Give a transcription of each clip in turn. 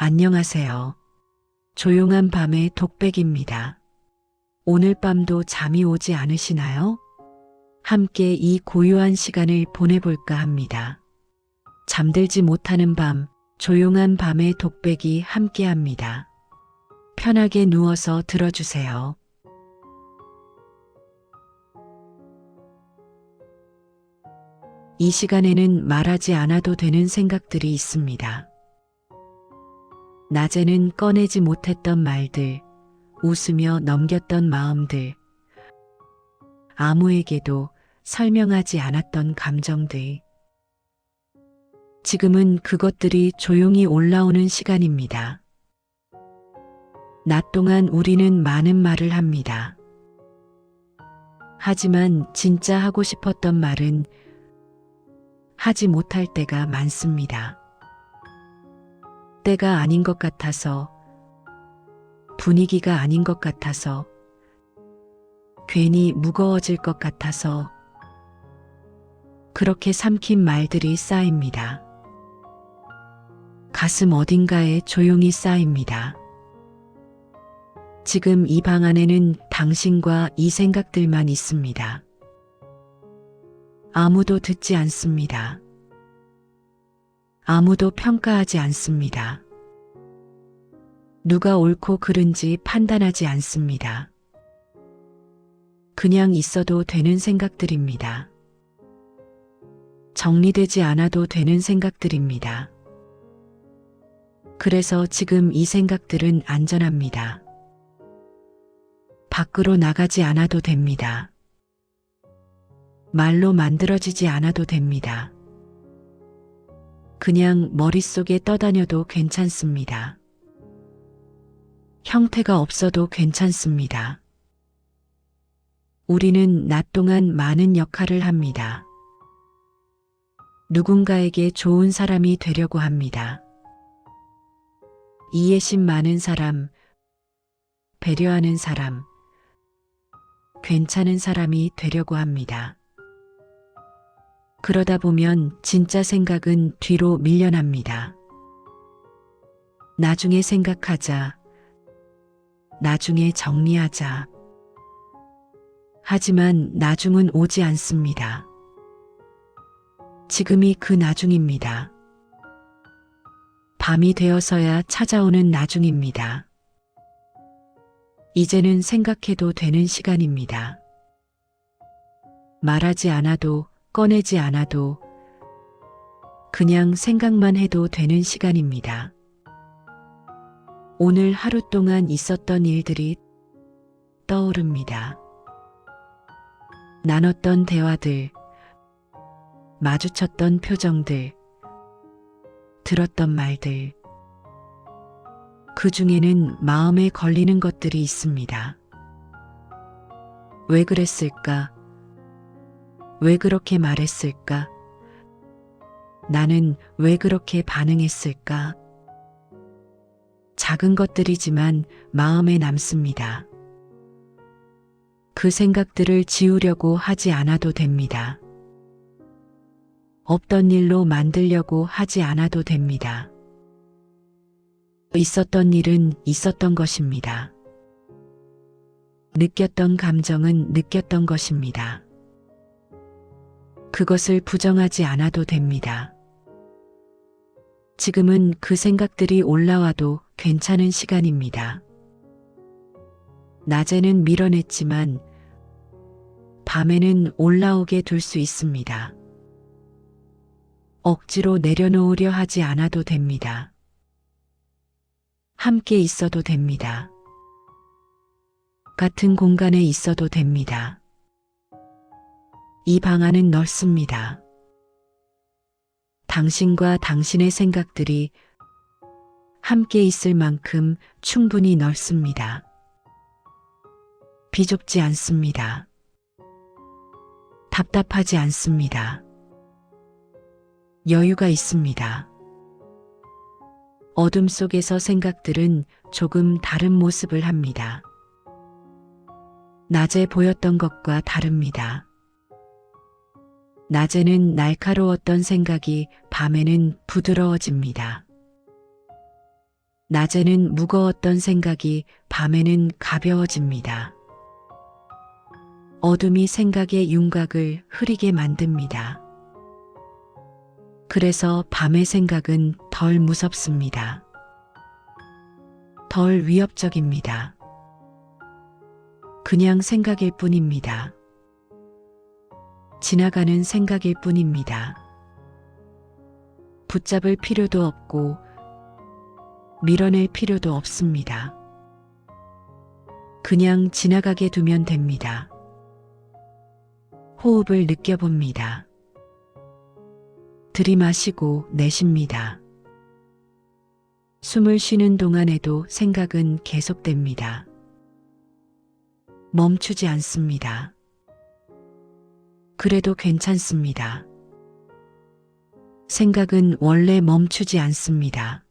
안녕하세요. 조용한 밤의 독백입니다. 오늘 밤도 잠이 오지 않으시나요? 함께 이 고요한 시간을 보내볼까 합니다. 잠들지 못하는 밤, 조용한 밤의 독백이 함께합니다. 편하게 누워서 들어주세요. 이 시간에는 말하지 않아도 되는 생각들이 있습니다. 낮에는 꺼내지 못했던 말들, 웃으며 넘겼던 마음들, 아무에게도 설명하지 않았던 감정들. 지금은 그것들이 조용히 올라오는 시간입니다. 낮 동안 우리는 많은 말을 합니다. 하지만 진짜 하고 싶었던 말은 하지 못할 때가 많습니다. 때가 아닌 것 같아서, 분위기가 아닌 것 같아서, 괜히 무거워질 것 같아서, 그렇게 삼킨 말들이 쌓입니다. 가슴 어딘가에 조용히 쌓입니다. 지금 이 방 안에는 당신과 이 생각들만 있습니다. 아무도 듣지 않습니다. 아무도 평가하지 않습니다. 누가 옳고 그른지 판단하지 않습니다. 그냥 있어도 되는 생각들입니다. 정리되지 않아도 되는 생각들입니다. 그래서 지금 이 생각들은 안전합니다. 밖으로 나가지 않아도 됩니다. 말로 만들어지지 않아도 됩니다. 그냥 머릿속에 떠다녀도 괜찮습니다. 형태가 없어도 괜찮습니다. 우리는 낮 동안 많은 역할을 합니다. 누군가에게 좋은 사람이 되려고 합니다. 이해심 많은 사람, 배려하는 사람, 괜찮은 사람이 되려고 합니다. 그러다 보면 진짜 생각은 뒤로 밀려납니다. 나중에 생각하자. 나중에 정리하자. 하지만 나중은 오지 않습니다. 지금이 그 나중입니다. 밤이 되어서야 찾아오는 나중입니다. 이제는 생각해도 되는 시간입니다. 말하지 않아도 꺼내지 않아도 그냥 생각만 해도 되는 시간입니다. 오늘 하루 동안 있었던 일들이 떠오릅니다. 나눴던 대화들, 마주쳤던 표정들, 들었던 말들. 그 중에는 마음에 걸리는 것들이 있습니다. 왜 그랬을까? 왜 그렇게 말했을까? 나는 왜 그렇게 반응했을까? 작은 것들이지만 마음에 남습니다. 그 생각들을 지우려고 하지 않아도 됩니다. 없던 일로 만들려고 하지 않아도 됩니다. 있었던 일은 있었던 것입니다. 느꼈던 감정은 느꼈던 것입니다. 그것을 부정하지 않아도 됩니다. 지금은 그 생각들이 올라와도 괜찮은 시간입니다. 낮에는 밀어냈지만 밤에는 올라오게 둘 수 있습니다. 억지로 내려놓으려 하지 않아도 됩니다. 함께 있어도 됩니다. 같은 공간에 있어도 됩니다. 이 방 안은 넓습니다. 당신과 당신의 생각들이 함께 있을 만큼 충분히 넓습니다. 비좁지 않습니다. 답답하지 않습니다. 여유가 있습니다. 어둠 속에서 생각들은 조금 다른 모습을 합니다. 낮에 보였던 것과 다릅니다. 낮에는 날카로웠던 생각이 밤에는 부드러워집니다. 낮에는 무거웠던 생각이 밤에는 가벼워집니다. 어둠이 생각의 윤곽을 흐리게 만듭니다. 그래서 밤의 생각은 덜 무섭습니다. 덜 위협적입니다. 그냥 생각일 뿐입니다. 지나가는 생각일 뿐입니다. 붙잡을 필요도 없고 밀어낼 필요도 없습니다. 그냥 지나가게 두면 됩니다. 호흡을 느껴봅니다. 들이마시고 내쉽니다. 숨을 쉬는 동안에도 생각은 계속됩니다. 멈추지 않습니다. 그래도 괜찮습니다. 생각은 원래 멈추지 않습니다.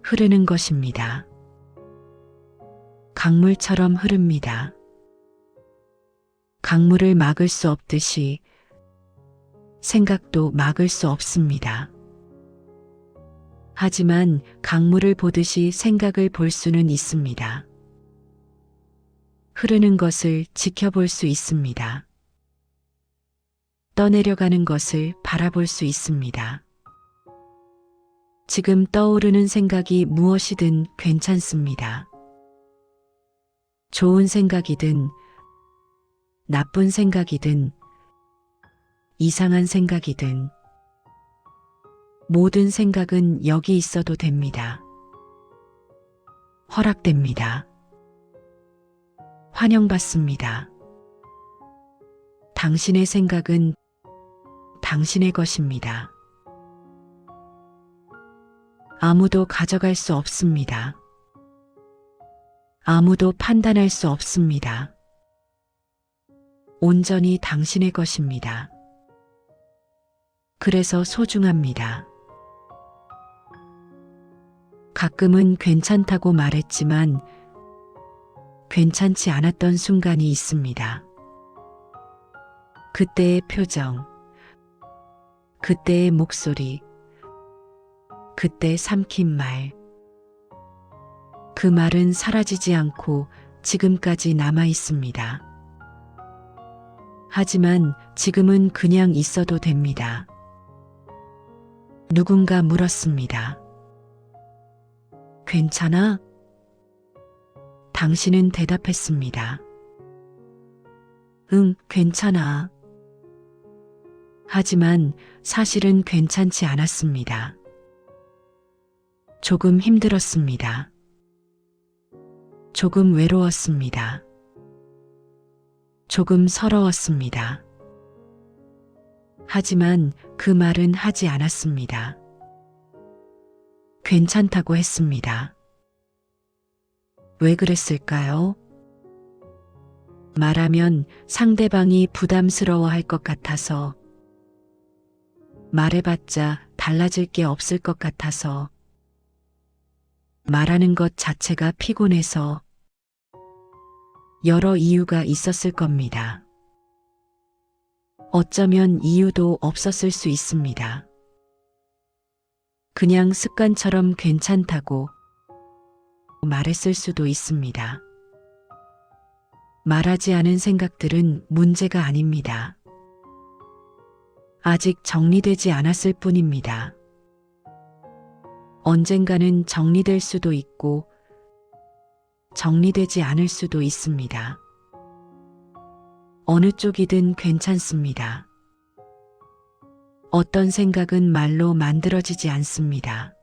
흐르는 것입니다. 강물처럼 흐릅니다. 강물을 막을 수 없듯이 생각도 막을 수 없습니다. 하지만 강물을 보듯이 생각을 볼 수는 있습니다. 흐르는 것을 지켜볼 수 있습니다. 떠내려가는 것을 바라볼 수 있습니다. 지금 떠오르는 생각이 무엇이든 괜찮습니다. 좋은 생각이든 나쁜 생각이든 이상한 생각이든 모든 생각은 여기 있어도 됩니다. 허락됩니다. 환영받습니다. 당신의 생각은 당신의 것입니다. 아무도 가져갈 수 없습니다. 아무도 판단할 수 없습니다. 온전히 당신의 것입니다. 그래서 소중합니다. 가끔은 괜찮다고 말했지만 괜찮지 않았던 순간이 있습니다. 그때의 표정, 그때의 목소리, 그때 삼킨 말. 그 말은 사라지지 않고 지금까지 남아 있습니다. 하지만 지금은 그냥 있어도 됩니다. 누군가 물었습니다. 괜찮아? 당신은 대답했습니다. 응, 괜찮아. 하지만 사실은 괜찮지 않았습니다. 조금 힘들었습니다. 조금 외로웠습니다. 조금 서러웠습니다. 하지만 그 말은 하지 않았습니다. 괜찮다고 했습니다. 왜 그랬을까요? 말하면 상대방이 부담스러워 할 것 같아서, 말해봤자 달라질 게 없을 것 같아서, 말하는 것 자체가 피곤해서, 여러 이유가 있었을 겁니다. 어쩌면 이유도 없었을 수 있습니다. 그냥 습관처럼 괜찮다고 말했을 수도 있습니다. 말하지 않은 생각들은 문제가 아닙니다. 아직 정리되지 않았을 뿐입니다. 언젠가는 정리될 수도 있고 정리되지 않을 수도 있습니다. 어느 쪽이든 괜찮습니다. 어떤 생각은 말로 만들어지지 않습니다.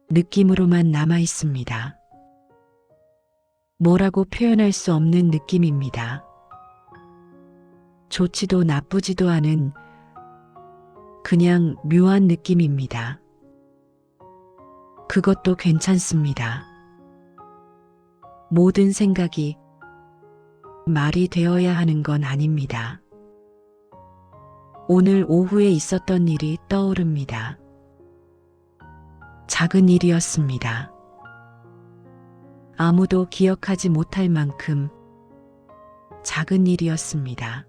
느낌으로만 남아 있습니다. 뭐라고 표현할 수 없는 느낌입니다. 좋지도 나쁘지도 않은 그냥 묘한 느낌입니다. 그것도 괜찮습니다. 모든 생각이 말이 되어야 하는 건 아닙니다. 오늘 오후에 있었던 일이 떠오릅니다. 작은 일이었습니다. 아무도 기억하지 못할 만큼 작은 일이었습니다.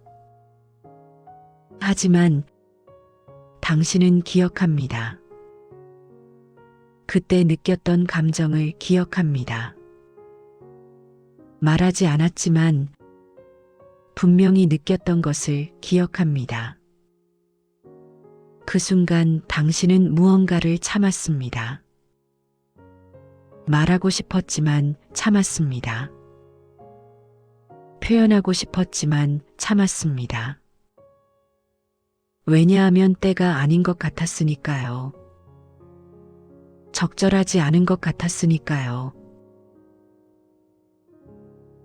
하지만 당신은 기억합니다. 그때 느꼈던 감정을 기억합니다. 말하지 않았지만 분명히 느꼈던 것을 기억합니다. 그 순간 당신은 무언가를 참았습니다. 말하고 싶었지만 참았습니다. 표현하고 싶었지만 참았습니다. 왜냐하면 때가 아닌 것 같았으니까요. 적절하지 않은 것 같았으니까요.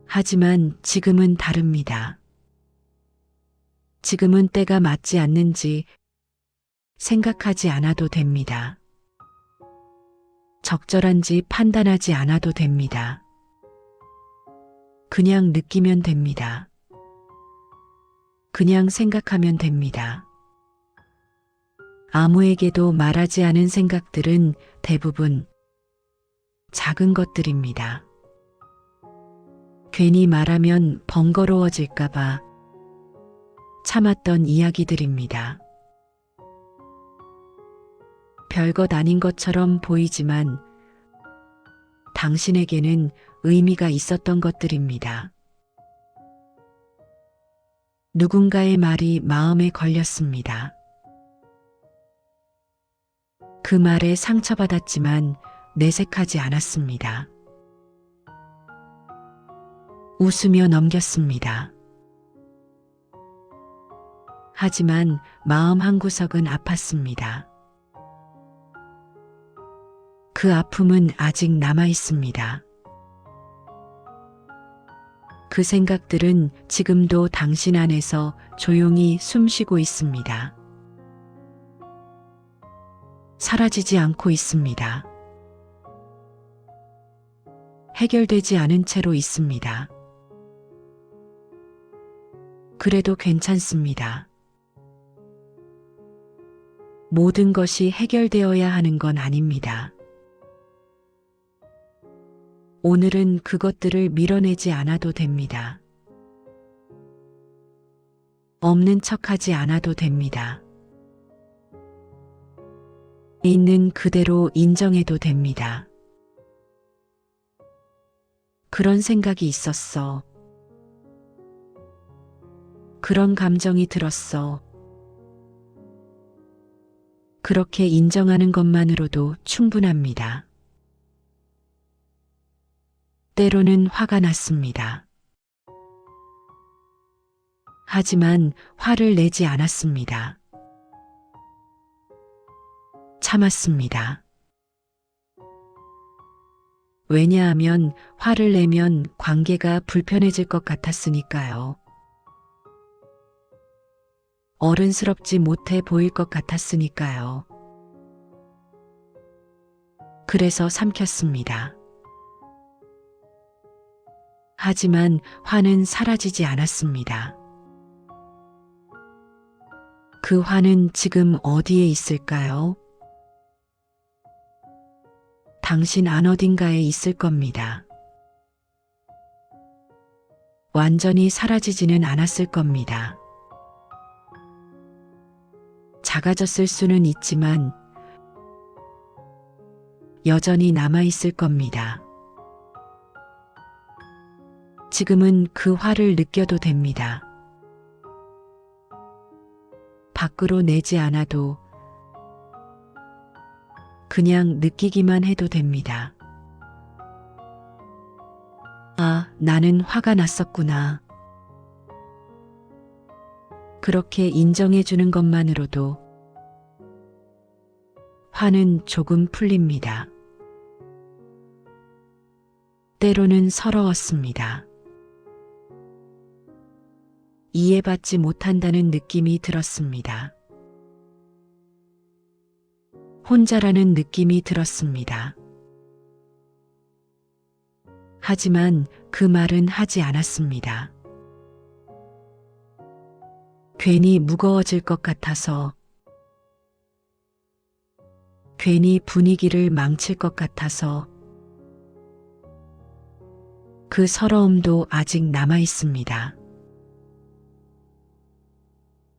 하지만 지금은 다릅니다. 지금은 때가 맞지 않는지 생각하지 않아도 됩니다. 적절한지 판단하지 않아도 됩니다. 그냥 느끼면 됩니다. 그냥 생각하면 됩니다. 아무에게도 말하지 않은 생각들은 대부분 작은 것들입니다. 괜히 말하면 번거로워질까봐 참았던 이야기들입니다. 별것 아닌 것처럼 보이지만 당신에게는 의미가 있었던 것들입니다. 누군가의 말이 마음에 걸렸습니다. 그 말에 상처받았지만 내색하지 않았습니다. 웃으며 넘겼습니다. 하지만 마음 한구석은 아팠습니다. 그 아픔은 아직 남아 있습니다. 그 생각들은 지금도 당신 안에서 조용히 숨쉬고 있습니다. 사라지지 않고 있습니다. 해결되지 않은 채로 있습니다. 그래도 괜찮습니다. 모든 것이 해결되어야 하는 건 아닙니다. 오늘은 그것들을 밀어내지 않아도 됩니다. 없는 척하지 않아도 됩니다. 있는 그대로 인정해도 됩니다. 그런 생각이 있었어. 그런 감정이 들었어. 그렇게 인정하는 것만으로도 충분합니다. 때로는 화가 났습니다. 하지만 화를 내지 않았습니다. 참았습니다. 왜냐하면 화를 내면 관계가 불편해질 것 같았으니까요. 어른스럽지 못해 보일 것 같았으니까요. 그래서 삼켰습니다. 하지만 화는 사라지지 않았습니다. 그 화는 지금 어디에 있을까요? 당신 안 어딘가에 있을 겁니다. 완전히 사라지지는 않았을 겁니다. 작아졌을 수는 있지만 여전히 남아있을 겁니다. 지금은 그 화를 느껴도 됩니다. 밖으로 내지 않아도 그냥 느끼기만 해도 됩니다. 아, 나는 화가 났었구나. 그렇게 인정해 주는 것만으로도 화는 조금 풀립니다. 때로는 서러웠습니다. 이해받지 못한다는 느낌이 들었습니다. 혼자라는 느낌이 들었습니다. 하지만 그 말은 하지 않았습니다. 괜히 무거워질 것 같아서, 괜히 분위기를 망칠 것 같아서, 그 서러움도 아직 남아 있습니다.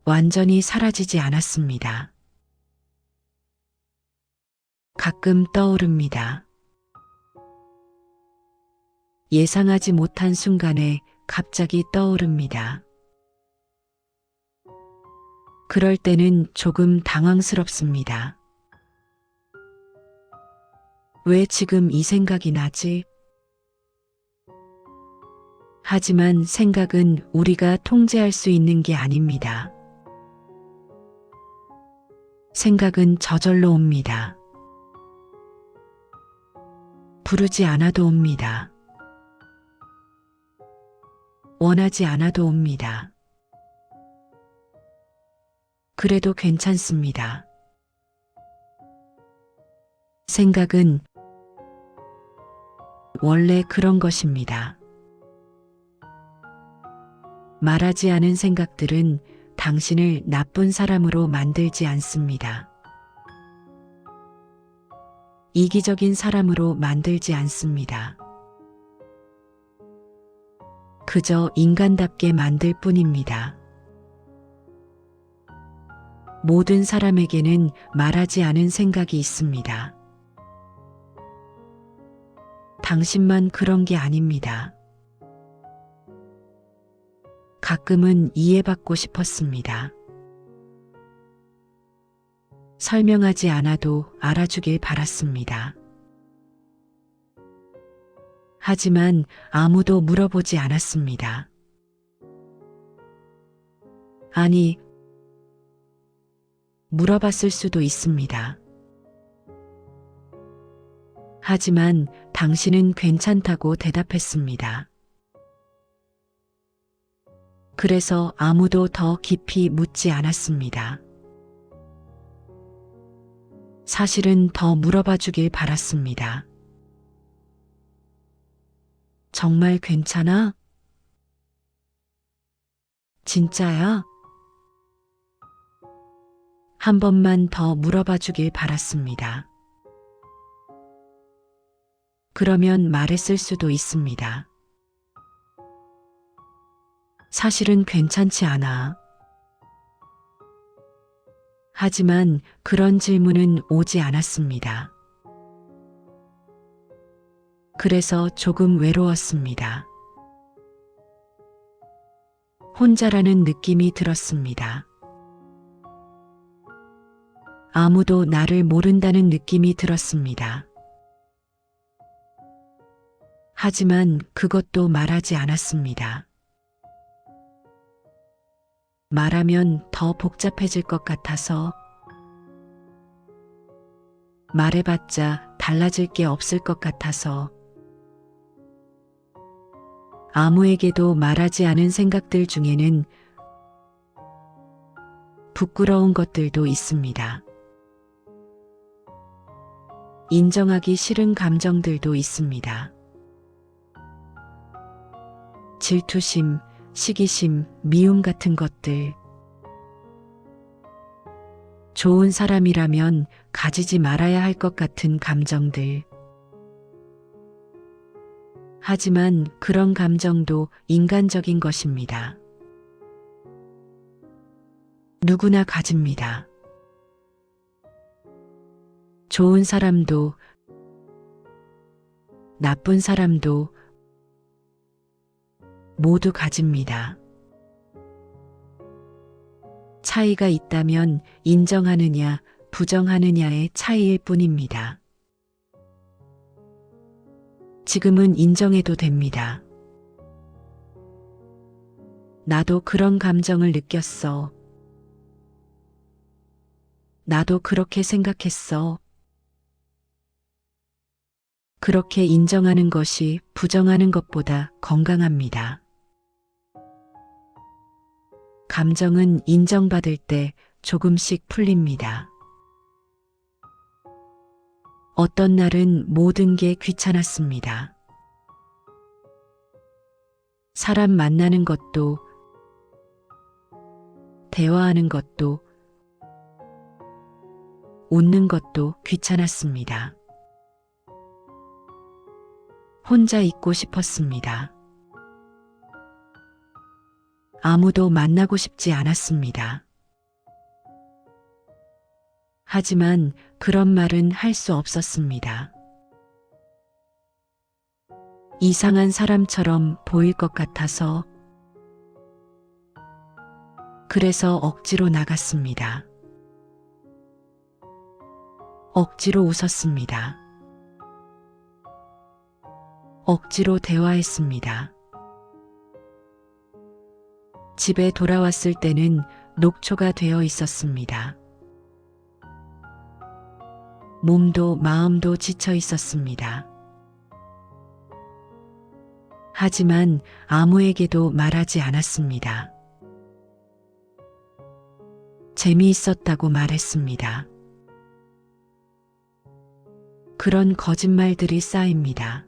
완전히 사라지지 않았습니다. 가끔 떠오릅니다. 예상하지 못한 순간에 갑자기 떠오릅니다. 그럴 때는 조금 당황스럽습니다. 왜 지금 이 생각이 나지? 하지만 생각은 우리가 통제할 수 있는 게 아닙니다. 생각은 저절로 옵니다. 부르지 않아도 옵니다. 원하지 않아도 옵니다. 그래도 괜찮습니다. 생각은 원래 그런 것입니다. 말하지 않은 생각들은 당신을 나쁜 사람으로 만들지 않습니다. 이기적인 사람으로 만들지 않습니다. 그저 인간답게 만들 뿐입니다. 모든 사람에게는 말하지 않은 생각이 있습니다. 당신만 그런 게 아닙니다. 가끔은 이해받고 싶었습니다. 설명하지 않아도 알아주길 바랐습니다. 하지만 아무도 물어보지 않았습니다. 아니, 물어봤을 수도 있습니다. 하지만 당신은 괜찮다고 대답했습니다. 그래서 아무도 더 깊이 묻지 않았습니다. 사실은 더 물어봐 주길 바랐습니다. 정말 괜찮아? 진짜야? 한 번만 더 물어봐 주길 바랐습니다. 그러면 말했을 수도 있습니다. 사실은 괜찮지 않아. 하지만 그런 질문은 오지 않았습니다. 그래서 조금 외로웠습니다. 혼자라는 느낌이 들었습니다. 아무도 나를 모른다는 느낌이 들었습니다. 하지만 그것도 말하지 않았습니다. 말하면 더 복잡해질 것 같아서, 말해봤자 달라질 게 없을 것 같아서, 아무에게도 말하지 않은 생각들 중에는 부끄러운 것들도 있습니다. 인정하기 싫은 감정들도 있습니다. 질투심, 시기심, 미움 같은 것들. 좋은 사람이라면 가지지 말아야 할 것 같은 감정들. 하지만 그런 감정도 인간적인 것입니다. 누구나 가집니다. 좋은 사람도, 나쁜 사람도 모두 가집니다. 차이가 있다면 인정하느냐, 부정하느냐의 차이일 뿐입니다. 지금은 인정해도 됩니다. 나도 그런 감정을 느꼈어. 나도 그렇게 생각했어. 그렇게 인정하는 것이 부정하는 것보다 건강합니다. 감정은 인정받을 때 조금씩 풀립니다. 어떤 날은 모든 게 귀찮았습니다. 사람 만나는 것도, 대화하는 것도, 웃는 것도 귀찮았습니다. 혼자 있고 싶었습니다. 아무도 만나고 싶지 않았습니다. 하지만 그런 말은 할 수 없었습니다. 이상한 사람처럼 보일 것 같아서. 그래서 억지로 나갔습니다. 억지로 웃었습니다. 억지로 대화했습니다. 집에 돌아왔을 때는 녹초가 되어 있었습니다. 몸도 마음도 지쳐 있었습니다. 하지만 아무에게도 말하지 않았습니다. 재미있었다고 말했습니다. 그런 거짓말들이 쌓입니다.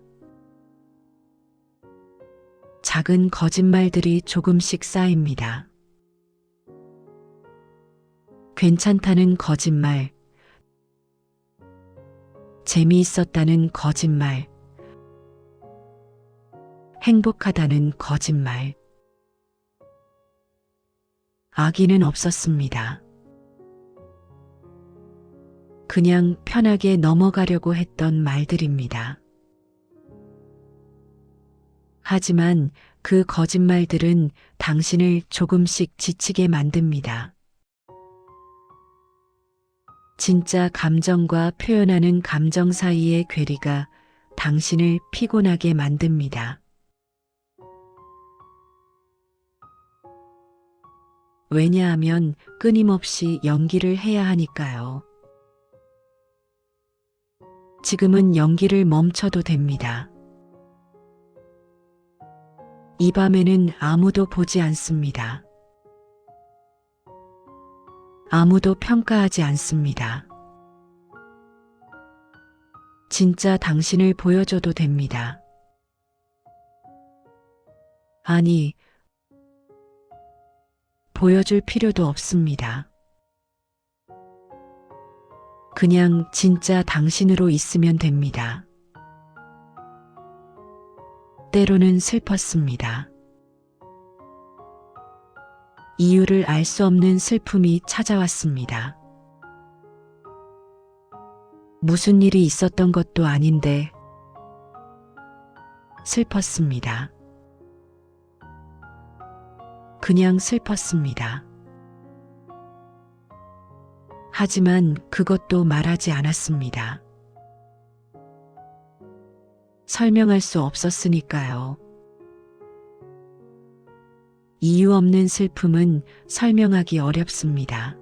작은 거짓말들이 조금씩 쌓입니다. 괜찮다는 거짓말, 재미있었다는 거짓말, 행복하다는 거짓말. 악의는 없었습니다. 그냥 편하게 넘어가려고 했던 말들입니다. 하지만 그 거짓말들은 당신을 조금씩 지치게 만듭니다. 진짜 감정과 표현하는 감정 사이의 괴리가 당신을 피곤하게 만듭니다. 왜냐하면 끊임없이 연기를 해야 하니까요. 지금은 연기를 멈춰도 됩니다. 이 밤에는 아무도 보지 않습니다. 아무도 평가하지 않습니다. 진짜 당신을 보여줘도 됩니다. 아니, 보여줄 필요도 없습니다. 그냥 진짜 당신으로 있으면 됩니다. 때로는 슬펐습니다. 이유를 알 수 없는 슬픔이 찾아왔습니다. 무슨 일이 있었던 것도 아닌데 슬펐습니다. 그냥 슬펐습니다. 하지만 그것도 말하지 않았습니다. 설명할 수 없었으니까요. 이유 없는 슬픔은 설명하기 어렵습니다.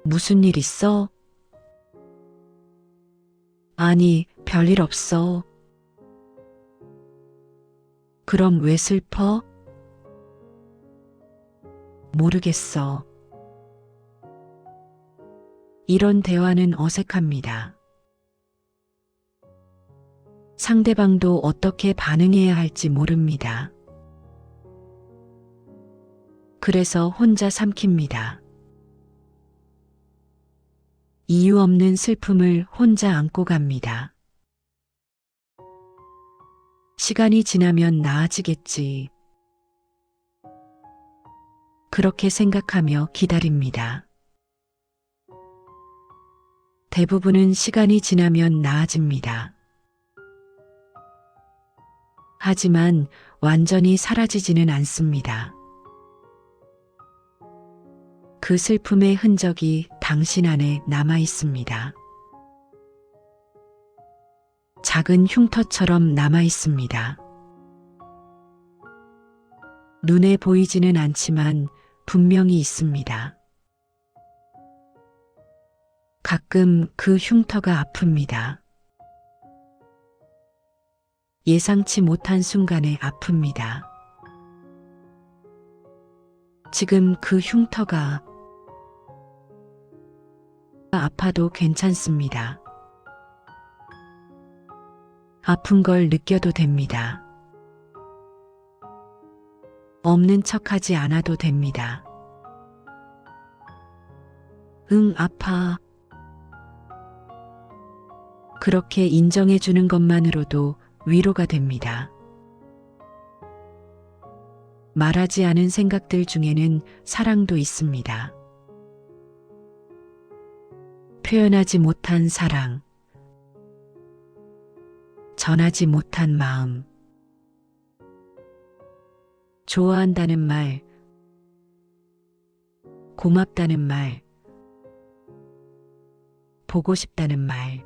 무슨 일 있어? 아니, 별일 없어. 그럼 왜 슬퍼? 모르겠어. 이런 대화는 어색합니다. 상대방도 어떻게 반응해야 할지 모릅니다. 그래서 혼자 삼킵니다. 이유 없는 슬픔을 혼자 안고 갑니다. 시간이 지나면 나아지겠지. 그렇게 생각하며 기다립니다. 대부분은 시간이 지나면 나아집니다. 하지만 완전히 사라지지는 않습니다. 그 슬픔의 흔적이 당신 안에 남아 있습니다. 작은 흉터처럼 남아 있습니다. 눈에 보이지는 않지만 분명히 있습니다. 가끔 그 흉터가 아픕니다. 예상치 못한 순간에 아픕니다. 지금 그 흉터가 아파도 괜찮습니다. 아픈 걸 느껴도 됩니다. 없는 척하지 않아도 됩니다. 응, 아파. 그렇게 인정해 주는 것만으로도 위로가 됩니다. 말하지 않은 생각들 중에는 사랑도 있습니다. 표현하지 못한 사랑, 전하지 못한 마음, 좋아한다는 말, 고맙다는 말, 보고 싶다는 말,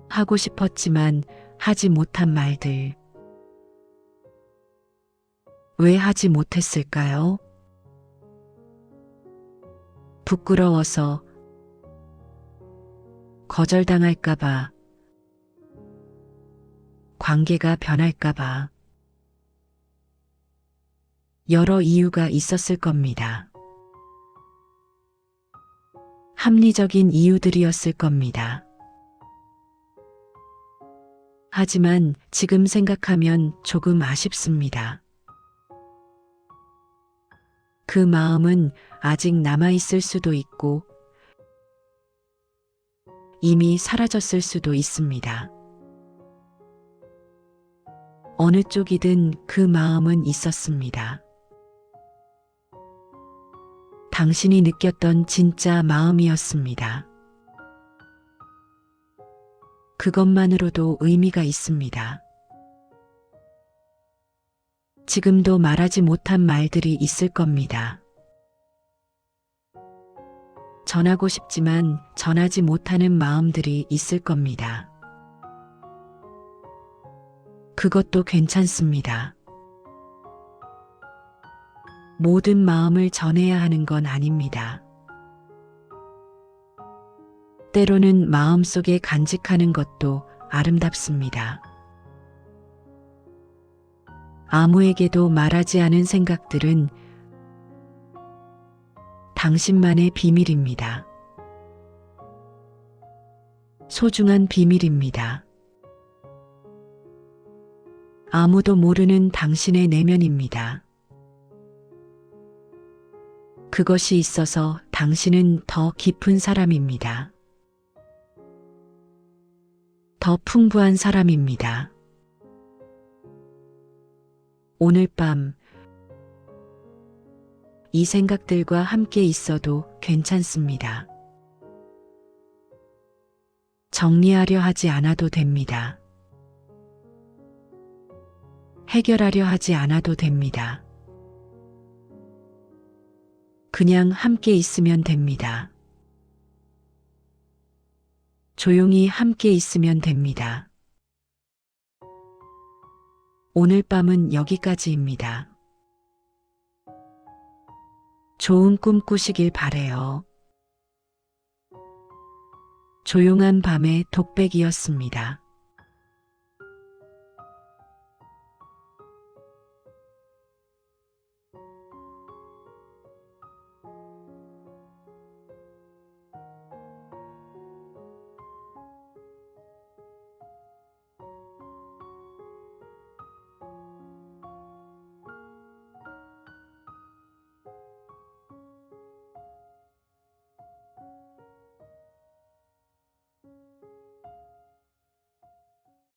하고 싶었지만 하지 못한 말들. 왜 하지 못했을까요? 부끄러워서, 거절당할까봐, 관계가 변할까봐. 여러 이유가 있었을 겁니다. 합리적인 이유들이었을 겁니다. 하지만 지금 생각하면 조금 아쉽습니다. 그 마음은 아직 남아있을 수도 있고 이미 사라졌을 수도 있습니다. 어느 쪽이든 그 마음은 있었습니다. 당신이 느꼈던 진짜 마음이었습니다. 그것만으로도 의미가 있습니다. 지금도 말하지 못한 말들이 있을 겁니다. 전하고 싶지만 전하지 못하는 마음들이 있을 겁니다. 그것도 괜찮습니다. 모든 마음을 전해야 하는 건 아닙니다. 때로는 마음속에 간직하는 것도 아름답습니다. 아무에게도 말하지 않은 생각들은 당신만의 비밀입니다. 소중한 비밀입니다. 아무도 모르는 당신의 내면입니다. 그것이 있어서 당신은 더 깊은 사람입니다. 더 풍부한 사람입니다. 오늘 밤 이 생각들과 함께 있어도 괜찮습니다. 정리하려 하지 않아도 됩니다. 해결하려 하지 않아도 됩니다. 그냥 함께 있으면 됩니다. 조용히 함께 있으면 됩니다. 오늘 밤은 여기까지입니다. 좋은 꿈 꾸시길 바래요. 조용한 밤의 독백이었습니다.